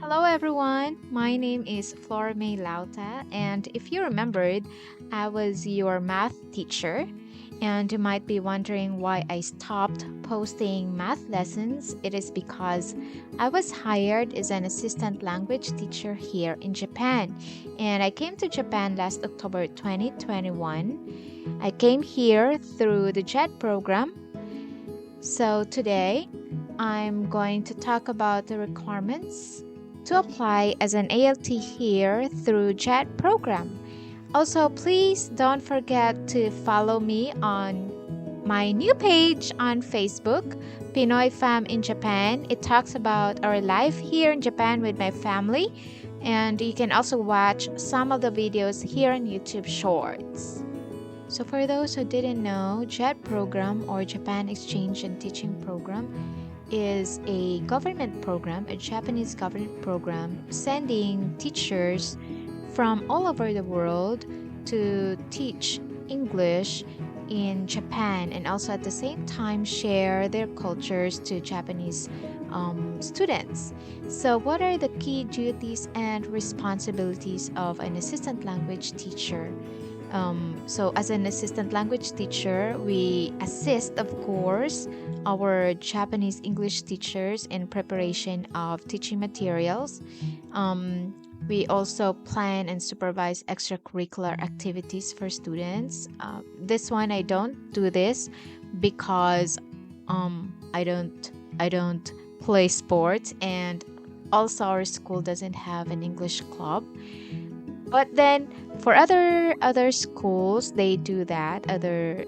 Hello everyone, my name is Florme Lauta, and if you remembered, I was your math teacher. And you might be wondering why I stopped posting math lessons. It is because I was hired as an assistant language teacher here in Japan. And I came to Japan last October 2021. I came here through the JET program. So today, I'm going to talk about the requirements to apply as an ALT here through JETProgramme. Also, please don't forget to follow me on my new page on Facebook, Pinoy Fam in Japan. It talks about our life here in Japan with my family, and you can also watch some of the videos here on YouTube Shorts. So, for those who didn't know, JET program or Japan Exchange and Teaching Program is a government program, a Japanese government program, sending teachers from all over the world to teach English in Japan and also at the same time share their cultures to Japanese students. So, what are the key duties and responsibilities of an assistant language teacher? So, as an assistant language teacher, we assist, of course, our Japanese English teachers in preparation of teaching materials. Um, we also plan and supervise extracurricular activities for students. This one I don't do this because I don't play sports, and also our school doesn't have an English club. But then for other schools, they do that. Other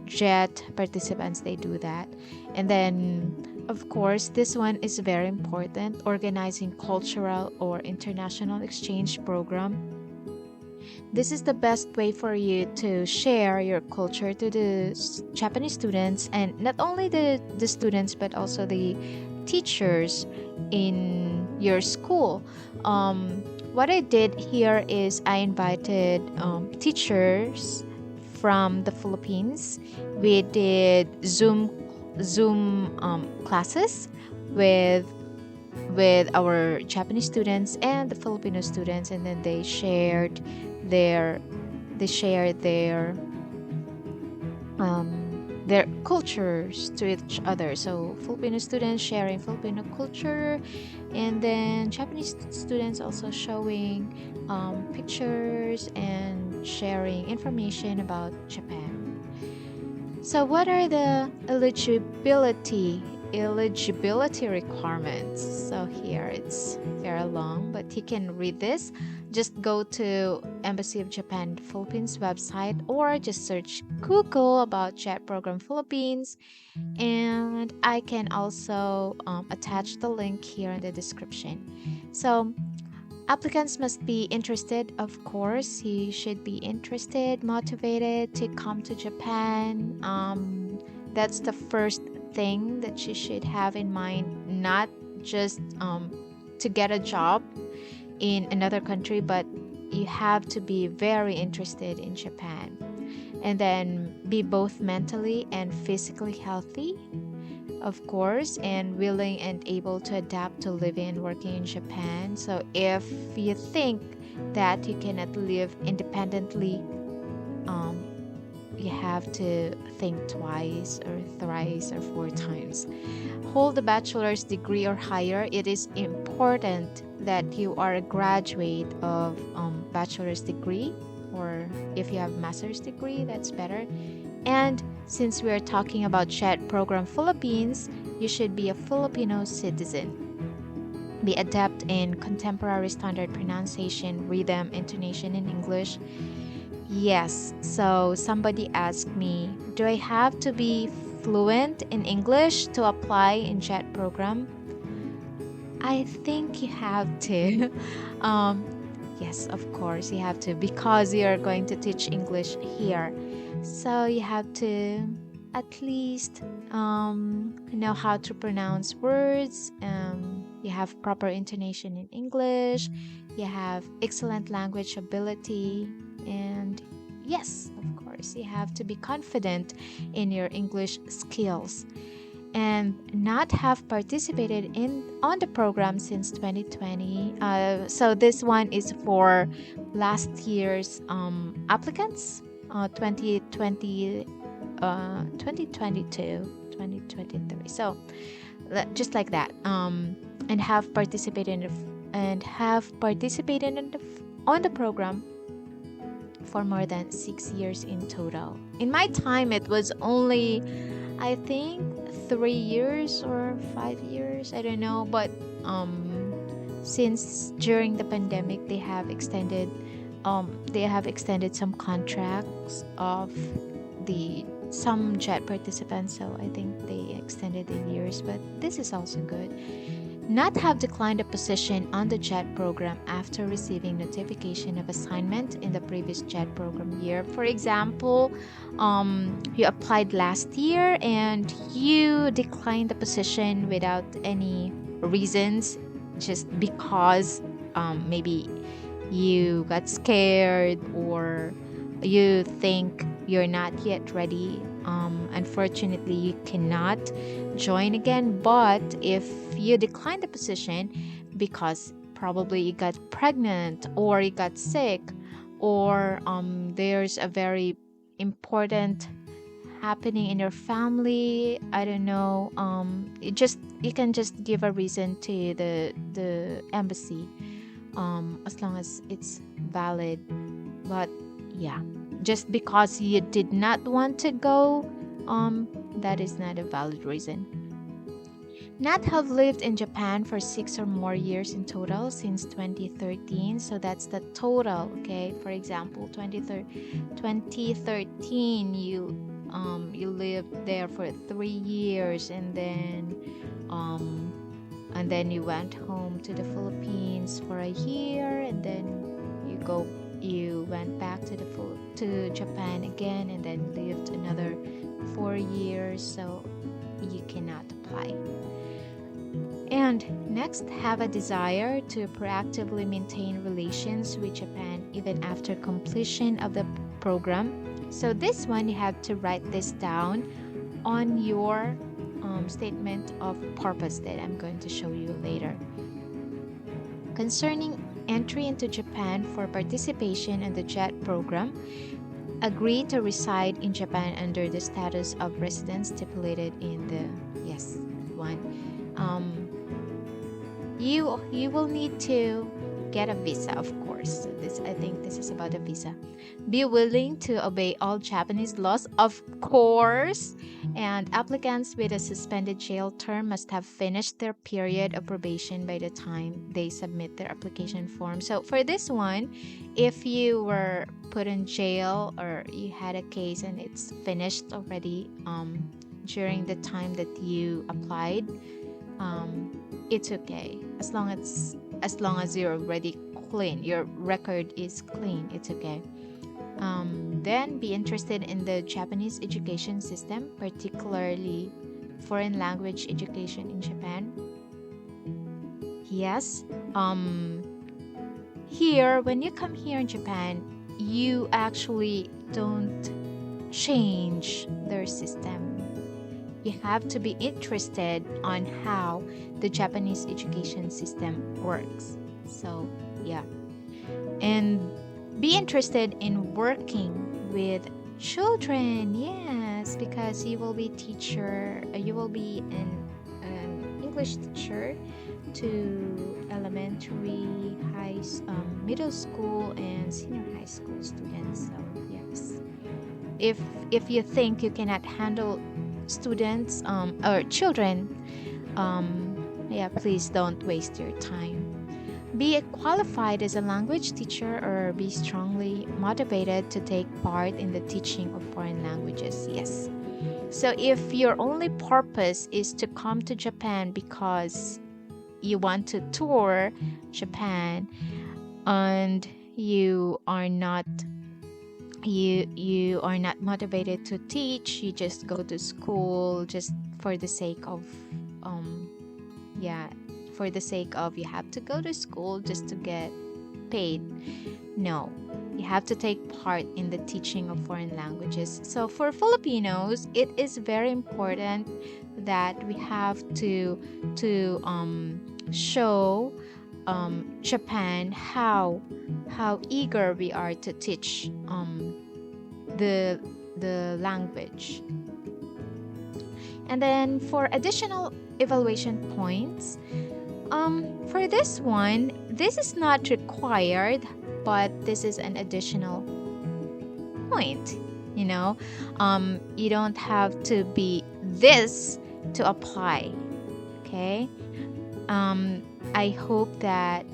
JET participants, they do that. And then, of course, this one is very important: organizing cultural or international exchange program. This is the best way for you to share your culture to the Japanese students, and not only the students but also the teachers in your school. What I did here is I invited teachers from the Philippines. We did Zoom classes with our Japanese students and the Filipino students, and then their they shared their cultures to each other. So Filipino students sharing Filipino culture, and then Japanese students also showing pictures and sharing information about Japan. So, what are the eligibility requirements? So here it's very long, but you can read this. Just go to Embassy of Japan Philippines website, or just search Google about JET Program Philippines, and I can also attach the link here in the description. So applicants must be interested, of course. You should be interested, motivated to come to Japan. That's the first thing that you should have in mind, not just to get a job in another country, but you have to be very interested in Japan. And then be both mentally and physically healthy, of course, and willing and able to adapt to living and working in Japan. So if you think that you cannot live independently, um, you have to think twice or thrice or four times. Hold a bachelor's degree or higher. It is important that you are a graduate of bachelor's degree, or if you have master's degree, that's better. And since we are talking about JET Program Philippines, you should be a Filipino citizen. Be adept in contemporary standard pronunciation, rhythm, intonation in English. Yes, so somebody asked me, do I have to be fluent in English to apply in JET program? I think you have to. um, yes, of course, you have to, because you're going to teach English here. So you have to at least know how to pronounce words. You have proper intonation in English. You have excellent language ability. And yes, of course, you have to be confident in your English skills. and not have participated on the program since 2020. So this one is for last year's applicants, 2020, 2022, 2023. So just like that, and have participated on the program for more than 6 years in total. In my time, it was only, I think, 3 years or 5 years. I don't know, but since during the pandemic, they have extended some contracts of the some JET participants. So I think they extended the years, but this is also good. Not have declined a position on the JET program after receiving notification of assignment in the previous JET program year. For example, you applied last year and you declined the position without any reasons, just because maybe you got scared or you think you're not yet ready. Unfortunately, you cannot join again. But if you decline the position because probably you got pregnant or you got sick, or there's a very important happening in your family, I don't know, you can just give a reason to the embassy, as long as it's valid. But yeah, just because you did not want to go, that is not a valid reason. Not have lived in Japan for 6 or more years in total since 2013. So that's the total, okay? For example, 2013, you lived there for 3 years, and then you went home to the Philippines for a year, and then you went back to Japan again, and then lived another 4 years. So you cannot apply. And next, have a desire to proactively maintain relations with Japan even after completion of the program. So this one, you have to write this down on your statement of purpose that I'm going to show you later. Concerning entry into Japan for participation in the JET program, agree to reside in Japan under the status of resident stipulated in the one. You will need to get a visa, of course. So I think this is about a visa. Be willing to obey all Japanese laws, of course. And applicants with a suspended jail term must have finished their period of probation by the time they submit their application form. So for this one, if you were put in jail or you had a case and it's finished already during the time that you applied, it's okay, as long as you're already clean, your record is clean, it's okay. Then be interested in the Japanese education system, particularly foreign language education in Japan. Yes. Here, when you come here in Japan, you actually don't change their system. You have to be interested on how the Japanese education system works. So yeah, and be interested in working with children. Yes, because you will be an English teacher to elementary, middle school, and senior high school students. So yes, if you think you cannot handle students or children, please don't waste your time. Be qualified as a language teacher or be strongly motivated to take part in the teaching of foreign languages. Yes. So if your only purpose is to come to Japan because you want to tour Japan and you are not motivated to teach, you just go to school just for the sake of you have to go to school just to get paid. No, you have to take part in the teaching of foreign languages. So for Filipinos, it is very important that we have to show Japan how eager we are to teach the language. And then for additional evaluation points, for this one, this is not required, but this is an additional point. You don't have to be this to apply. Okay. I hope that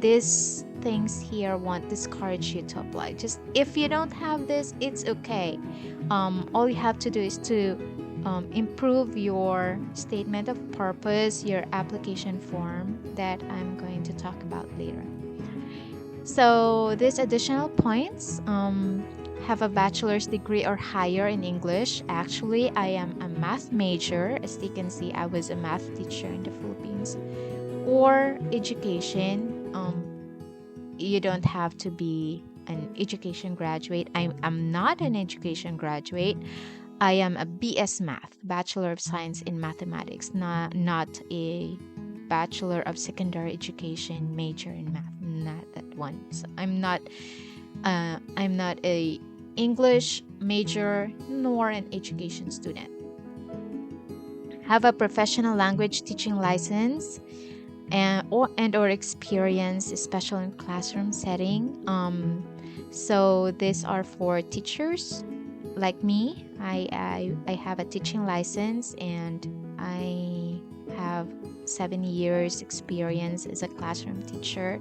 these things here won't discourage you to apply. Just if you don't have this, it's okay. All you have to do is to improve your statement of purpose, your application form that I'm going to talk about later. So these additional points, have a bachelor's degree or higher in English. Actually, I am a math major. As you can see, I was a math teacher in the Philippines. Or education. You don't have to be an education graduate. I'm not an education graduate. I am a BS Math, Bachelor of Science in Mathematics, not a Bachelor of Secondary Education major in math. Not that one. So I'm not a English major nor an education student. Have a professional language teaching license or experience, especially in classroom setting. So these are for teachers like me. I have a teaching license and I have 7 years experience as a classroom teacher.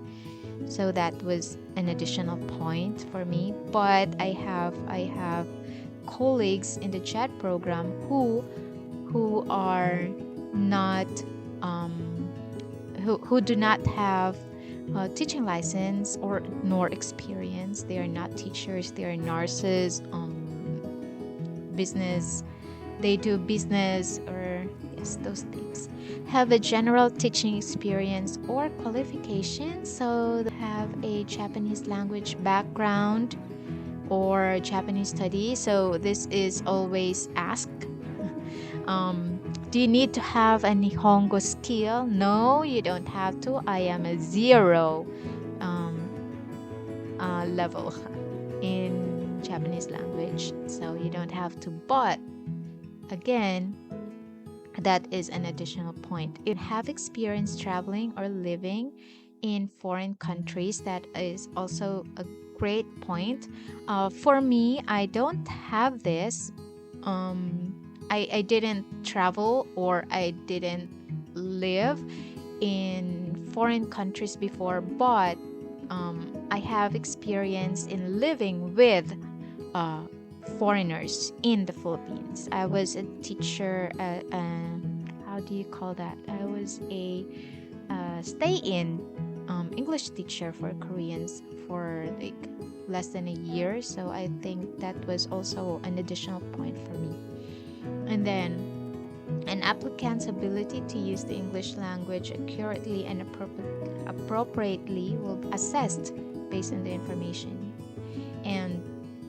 So that was an additional point for me. But I have colleagues in the JETProgramme who are not who do not have a teaching license or nor experience. They are not teachers. They are nurses, business. They do business or yes, those things. Have a general teaching experience or qualifications. So they have a Japanese language background or Japanese study. So this is always asked. Do you need to have a Nihongo skill? No, you don't have to. I am a 0 level in Japanese language, so you don't have to. But again, that is an additional point. If you have experience traveling or living in foreign countries, that is also a great point. For me, I don't have this. I didn't travel or I didn't live in foreign countries before, but I have experience in living with foreigners in the Philippines. I was a teacher, how do you call that? I was a stay-in English teacher for Koreans for like less than a year. So I think that was also an additional point for me. And then an applicant's ability to use the English language accurately and appropriately will be assessed based on the information. And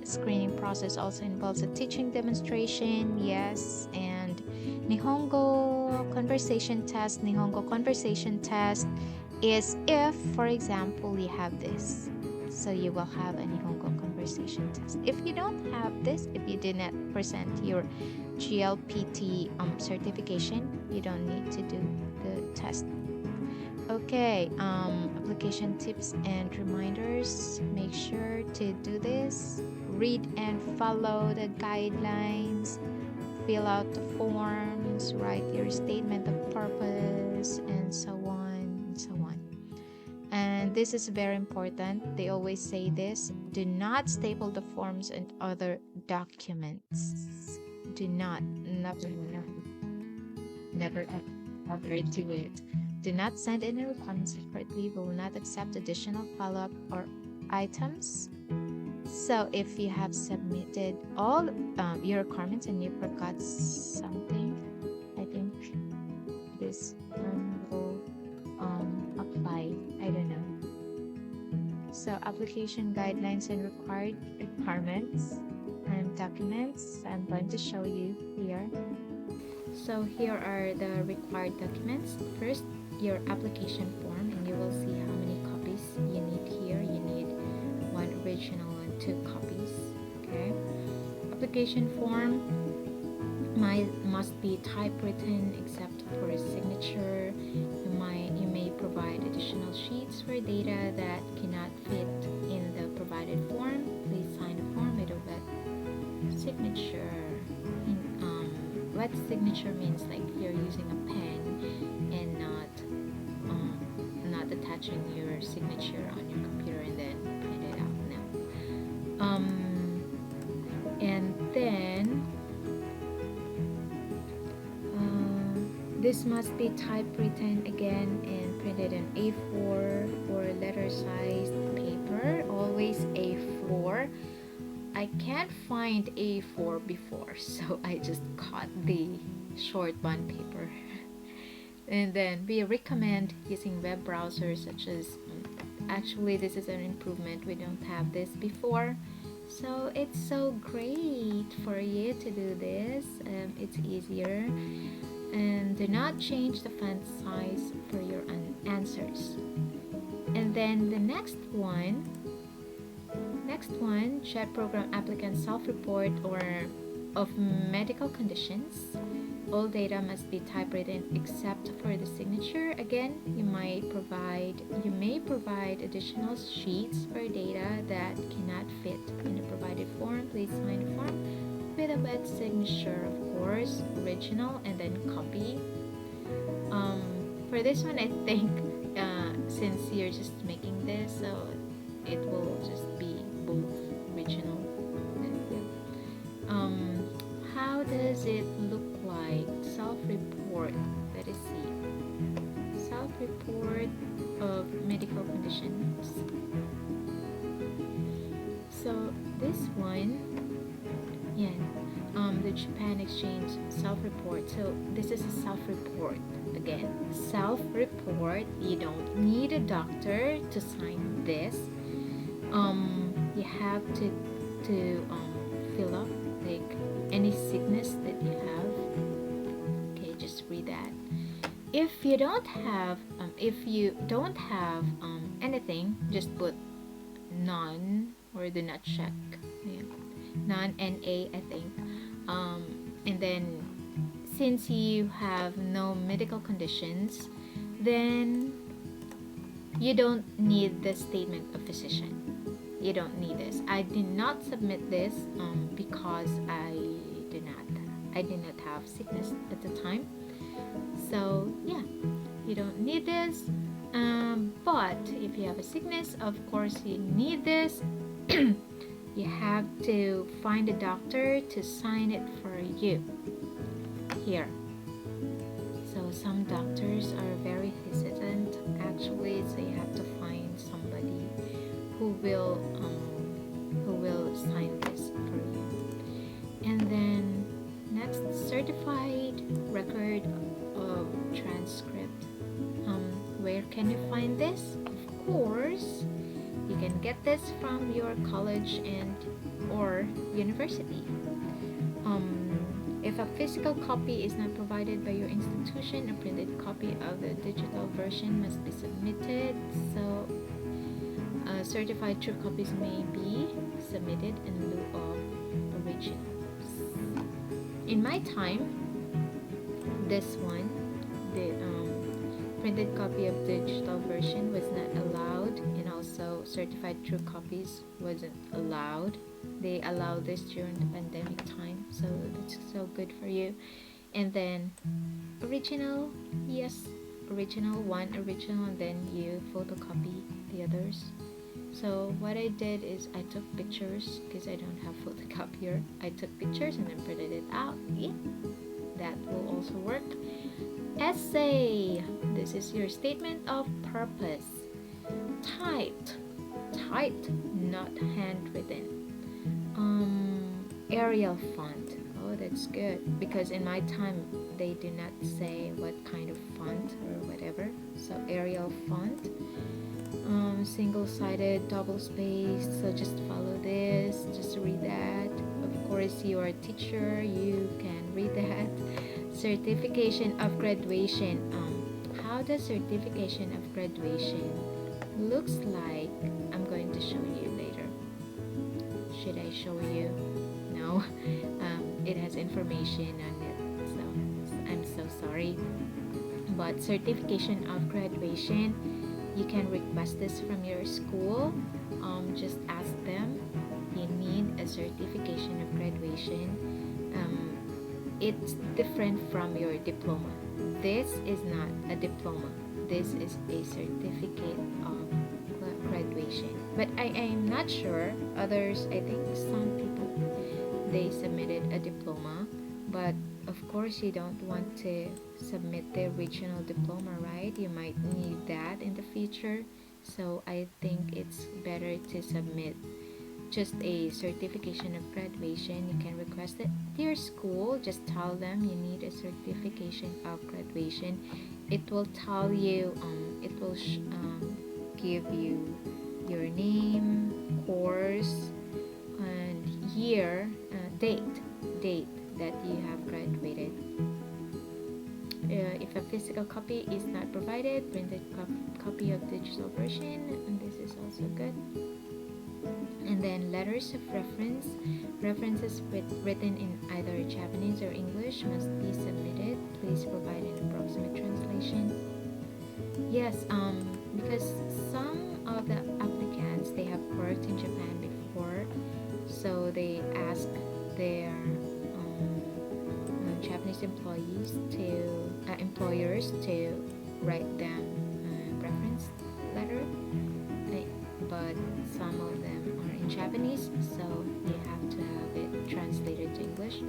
screening process also involves a teaching demonstration, yes, and Nihongo conversation test. Nihongo conversation test is if, for example, you have this. So you will have a Nihongo conversation test. If you don't have this, if you did not present your GLPT certification, you don't need to do the test. Okay, application tips and reminders. Make sure to do this. Read and follow the guidelines. Fill out the forms. Write your statement of purpose, and so on and so on. And this is very important. They always say this. Do not staple the forms and other documents. Do not, never do it. Do not send any requirements separately. We will not accept additional follow-up or items. So if you have submitted all your requirements and you forgot something, I think this will apply. I don't know. So application guidelines and requirements and documents. I'm going to show you here. So here are the required documents. First, your application form, and you will see how many copies you need here. You need one original and 2 copies. Okay. Application form must be typewritten except for a signature. You may provide additional sheets for data that cannot fit in the provided form. Please sign the form with a wet signature. Wet signature means like you're using a pen and not attaching your signature on your computer and then print it out. No. And then this must be typewritten again and printed in A4 or letter-sized paper. Always A4. I can't find A4 before, so I just cut the short bond paper. And then we recommend using web browsers such as, actually this is an improvement, we don't have this before, so it's so great for you to do this. It's easier. And do not change the font size for your answers. And then the next one, JETProgramme applicant self-report or of medical conditions. All data must be typewritten except for the signature. Again, you may provide additional sheets for data that cannot fit in the provided form. Please sign the form with a wet signature, of course, original and then copy. For this one, I think since you're just making this, so it will just be both original and how does it look like? Self-report. Let us see. Self-report of medical conditions. So this one, yeah, the Japan Exchange self-report. So this is a self-report. Again, self-report. You don't need a doctor to sign this. You have to fill up like any sickness that you have. Okay, just read that. If you don't have anything, just put none or do not check. Yeah. None, NA, I think. And then since you have no medical conditions, then you don't need the statement of physician. You don't need this. I did not submit this because I did not have sickness at the time. So yeah, you don't need this. But if you have a sickness, of course you need this. You have to find a doctor to sign it for you. Here. So some doctors are very hesitant actually, so you have to find somebody who will sign this for you. And then next, certified record of transcript. Where can you find this? Of course, you can get this from your college and or university. If a physical copy is not provided by your institution, a printed copy of the digital version must be submitted. So certified true copies may be submitted in lieu of originals. In my time, this one, the printed copy of digital version was not allowed, and also certified true copies wasn't allowed. They allowed this during the pandemic time, so that's so good for you. And then original, yes, one original, and then you photocopy the others. So what I did is I took pictures because I don't have photocopier. I took pictures and then printed it out. Yeah, that will also work. Essay. This is your statement of purpose. Typed, not handwritten. Arial font. Oh, that's good, because in my time they do not say what kind of font or whatever. So Arial font. Single-sided, double-spaced. So just follow this. Just read that. Of course, you are a teacher. You can read that. certification of graduation. How the certification of graduation looks like, I'm going to show you later. Should I show you? No. It has information on it, so I'm so sorry. But certification of graduation, you can request this from your school. Just ask them, you need a certification of graduation. It's different from your diploma. This is not a diploma. This is a certificate of graduation. But I am not sure. Others, I think some people, they submitted a diploma. But of course, you don't want to submit the original diploma, right? You might need that in the future. So I think it's better to submit just a certification of graduation. You can request it to your school. Just tell them you need a certification of graduation. It will tell you, it will give you your name, course, and year, date that you have graduated. If a physical copy is not provided, printed copy of digital version, and this is also good. And then letters of reference. References written in either Japanese or English must be submitted. Please provide an approximate translation. Yes, because some of the applicants, they have worked in Japan before, so they ask their Japanese employers to write them a reference letter, but some of them are in Japanese, so you have to have it translated to English.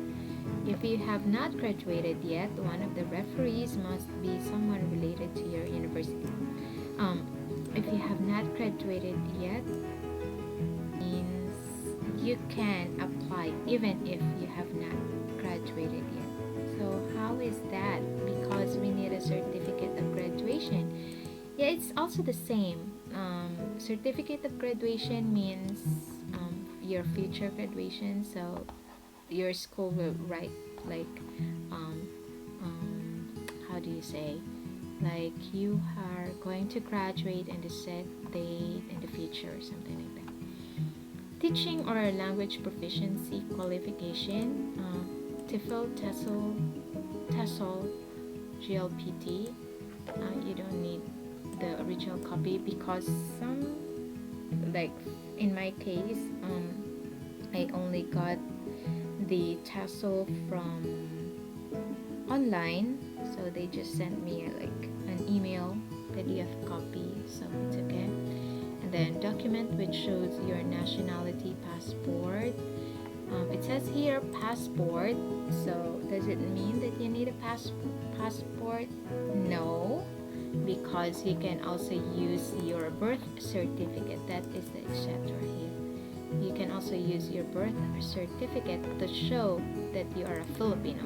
If you have not graduated yet, one of the referees must be someone related to your university. If you have not graduated yet, means you can apply even if you have not graduated yet. So how is that? Because we need a certificate of graduation. Yeah, it's also the same. Certificate of graduation means your future graduation. So your school will write like how do you say, like you are going to graduate and the set date in the future or something like that. Teaching or language proficiency qualification, TEFL, TESOL, GLPT. You don't need the original copy because some, like in my case, I only got the TESOL from online, so they just sent me like an email PDF copy, so it's okay. And then document which shows your nationality, passport. It says here passport, so does it mean that you need a passport? No, because you can also use your birth certificate. That is the etc. here. You can also use your birth certificate to show that you are a Filipino.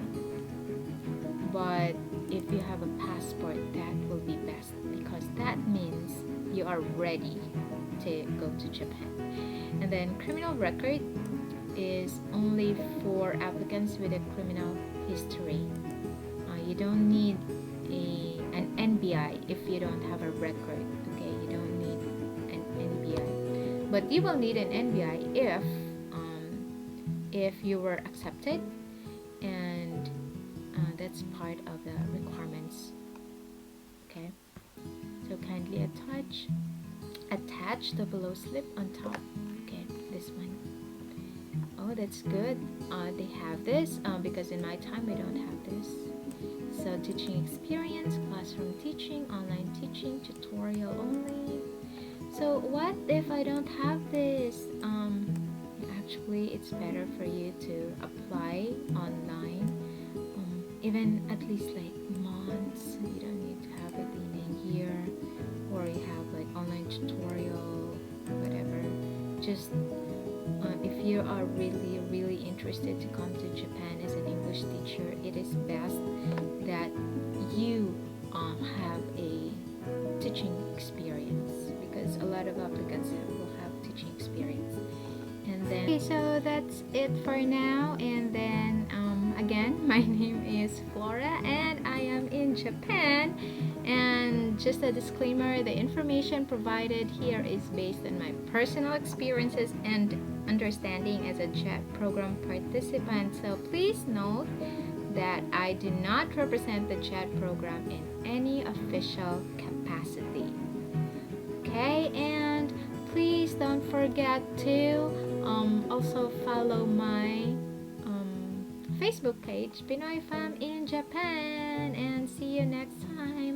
But if you have a passport, that will be best because that means you are ready to go to Japan. And then criminal record is only for applicants with a criminal history. You don't need an NBI if you don't have a record. Okay, you don't need an NBI, but you will need an NBI if you were accepted, and that's part of the requirements. Okay, so kindly attach the below slip on top. Okay, this one. Oh, that's good. They have this because in my time we don't have this. So teaching experience, classroom teaching, online teaching, tutorial only. So what if I don't have this? Actually, it's better for you to apply online, even at least like months. You don't need to have it in a year, or you have like online tutorial, whatever. Just if you are really interested to come to Japan as an English teacher, it is best that you have a teaching experience, because a lot of applicants will have teaching experience. And then okay, so that's it for now, and then Again, my name is Flora and I am in Japan. And just a disclaimer, the information provided here is based on my personal experiences and understanding as a JET program participant. So please note that I do not represent the JET program in any official capacity. Okay, and please don't forget to also follow my Facebook page, Pinoy Fam in Japan, and see you next time.